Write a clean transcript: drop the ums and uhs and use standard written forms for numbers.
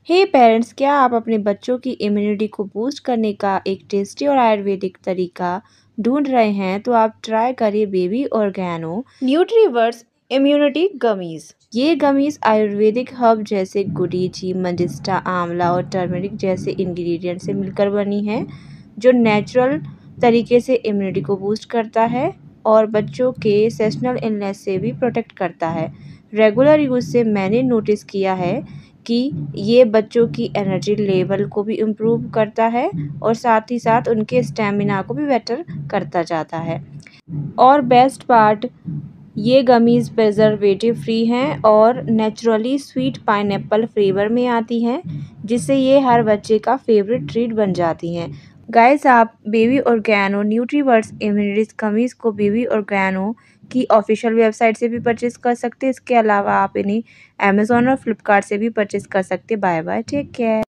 हे parents, क्या आप अपने बच्चों की इम्यूनिटी को बूस्ट करने का एक टेस्टी और आयुर्वेदिक तरीका ढूंढ रहे हैं? तो आप ट्राई करिए बेबी ऑर्गेनो न्यूट्रीवर्स इम्यूनिटी गमीज। ये गमीज आयुर्वेदिक हर्ब जैसे गुडीची, मंजिस्टा, आंवला और टर्मरिक जैसे इंग्रेडिएंट से मिलकर बनी है, जो नेचुरल तरीके से इम्यूनिटी को बूस्ट करता है और बच्चों के सेशनल इलनेस से भी प्रोटेक्ट करता है। रेगुलर यूज से मैंने नोटिस किया है कि ये बच्चों की एनर्जी लेवल को भी इम्प्रूव करता है और साथ ही साथ उनके स्टेमिना को भी बेटर करता जाता है। और बेस्ट पार्ट, ये गमीज़ प्रिजर्वेटिव फ्री हैं और नेचुरली स्वीट पाइनएप्पल फ्लेवर में आती हैं, जिससे ये हर बच्चे का फेवरेट ट्रीट बन जाती हैं। गाइस, आप बेबी ऑर्गेनो न्यूट्रीवर्स इम्यूनिटीज गमीज़ को बेबी ऑर्गेनो की ऑफिशियल वेबसाइट से भी परचेज कर सकते हैं। इसके अलावा आप इन्हें अमेज़ॉन और फ्लिपकार्ट से भी परचेज कर सकते हैं। Bye bye, take care.